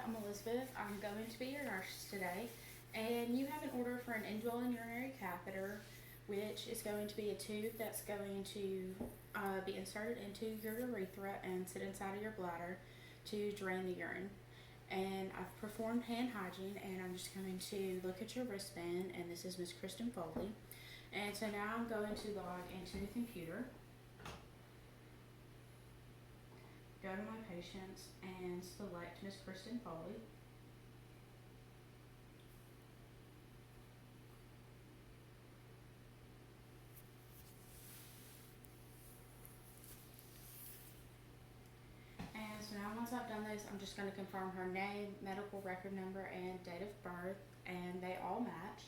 I'm Elizabeth. I'm going to be your nurse today, and you have an order for an indwelling urinary catheter, which is going to be a tube that's going to be inserted into your urethra and sit inside of your bladder to drain the urine. And I've performed hand hygiene, and I'm just going to look at your wristband, and this is Miss Kristen Foley. And so now I'm going to log into the computer, go to my patients, and select Miss Kristen Foley. And so now once I've done this, I'm just going to confirm her name, medical record number, and date of birth, and they all match.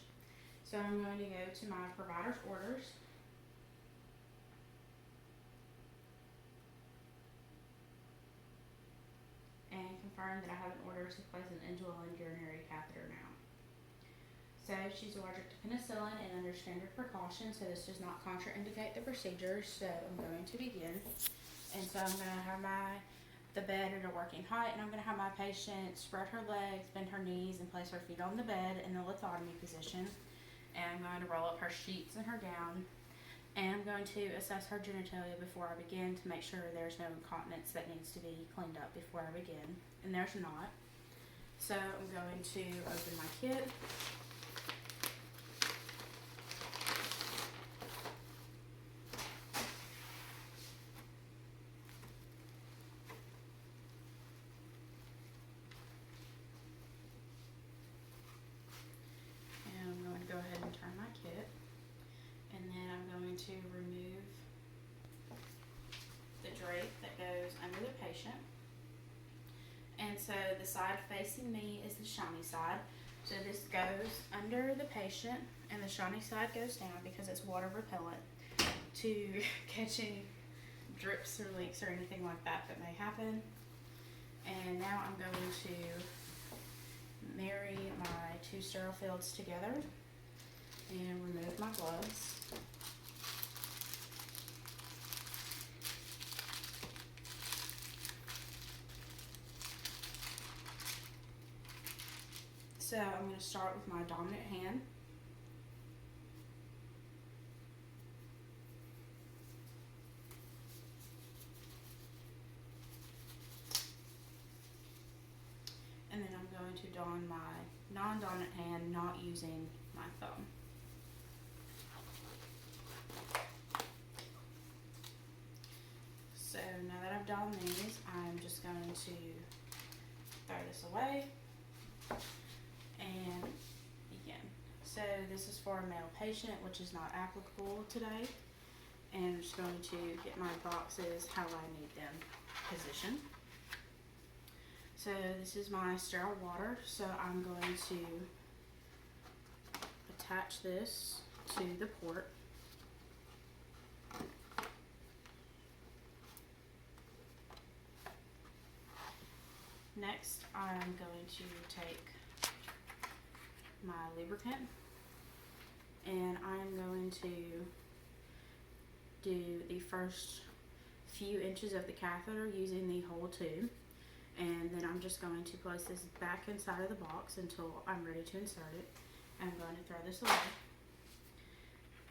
So I'm going to go to my provider's orders. And confirm that I have an order to place an indwelling urinary catheter now. So she's allergic to penicillin and under standard precaution, so this does not contraindicate the procedure. So I'm going to begin. And so I'm going to have the bed at a working height, and I'm going to have my patient spread her legs, bend her knees, and place her feet on the bed in the lithotomy position. And I'm going to roll up her sheets and her gown. And I'm going to assess her genitalia before I begin to make sure there's no incontinence that needs to be cleaned up before I begin. And there's not. So I'm going to open my kit. And I'm going to go ahead and turn my kit. And then I'm going to remove the drape that goes under the patient. And so the side facing me is the shiny side. So this goes under the patient, and the shiny side goes down because it's water repellent to catch any drips or leaks or anything like that may happen. And now I'm going to marry my two sterile fields together and remove my gloves. So I'm going to start with my dominant hand. And then I'm going to don my non-dominant hand, not using my thumb. So now that I've done these, I'm just going to throw this away and begin. So this is for a male patient, which is not applicable today. And I'm just going to get my boxes how I need them positioned. So this is my sterile water, so I'm going to attach this to the port. Next, I'm going to take my lubricant, and I'm going to do the first few inches of the catheter using the whole tube, and then I'm just going to place this back inside of the box until I'm ready to insert it. I'm going to throw this away.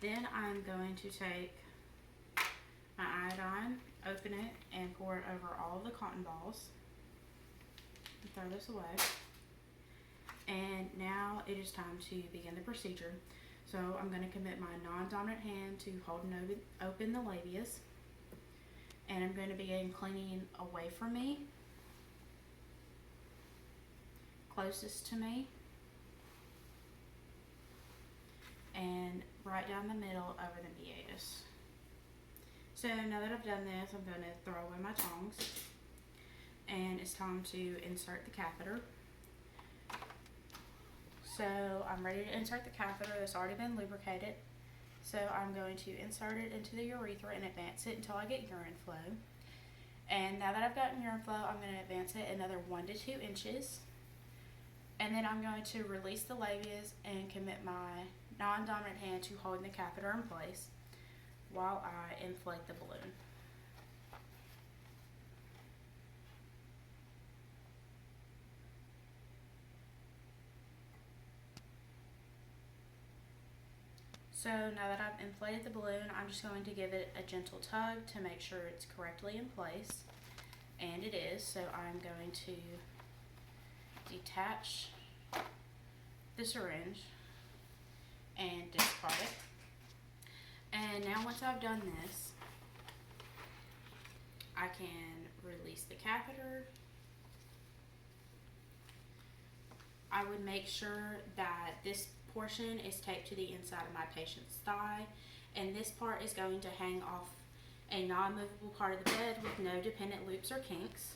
Then I'm going to take my iodine, open it, and pour it over all of the cotton balls. Throw this away. And now it is time to begin the procedure. So I'm going to commit my non-dominant hand to hold and open the labias. And I'm going to begin cleaning away from me, closest to me, and right down the middle over the meatus. So now that I've done this, I'm going to throw away my tongs. And it's time to insert the catheter. So I'm ready to insert the catheter. It's already been lubricated. So I'm going to insert it into the urethra and advance it until I get urine flow. And now that I've gotten urine flow, I'm going to advance it another 1 to 2 inches. And then I'm going to release the labias and commit my non-dominant hand to holding the catheter in place while I inflate the balloon. So now that I've inflated the balloon, I'm just going to give it a gentle tug to make sure it's correctly in place. And it is, so I'm going to detach the syringe and discard it. And now once I've done this, I can release the catheter. I would make sure that this portion is taped to the inside of my patient's thigh, and this part is going to hang off a non-movable part of the bed with no dependent loops or kinks.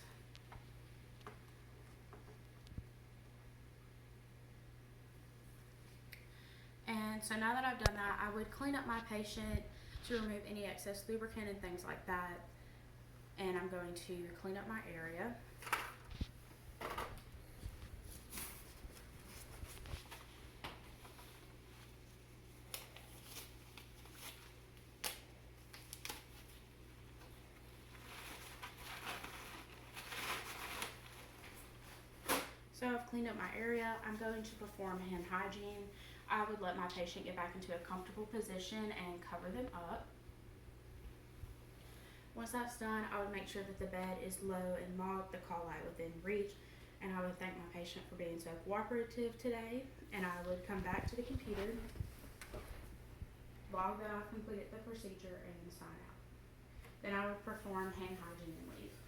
And so now that I've done that, I would clean up my patient to remove any excess lubricant and things like that. And I'm going to clean up my area. So I've cleaned up my area. I'm going to perform hand hygiene. I would let my patient get back into a comfortable position and cover them up. Once that's done, I would make sure that the bed is low and locked, the call light within reach, and I would thank my patient for being so cooperative today, and I would come back to the computer, log that I've completed the procedure, and sign out. Then I would perform hand hygiene and leave.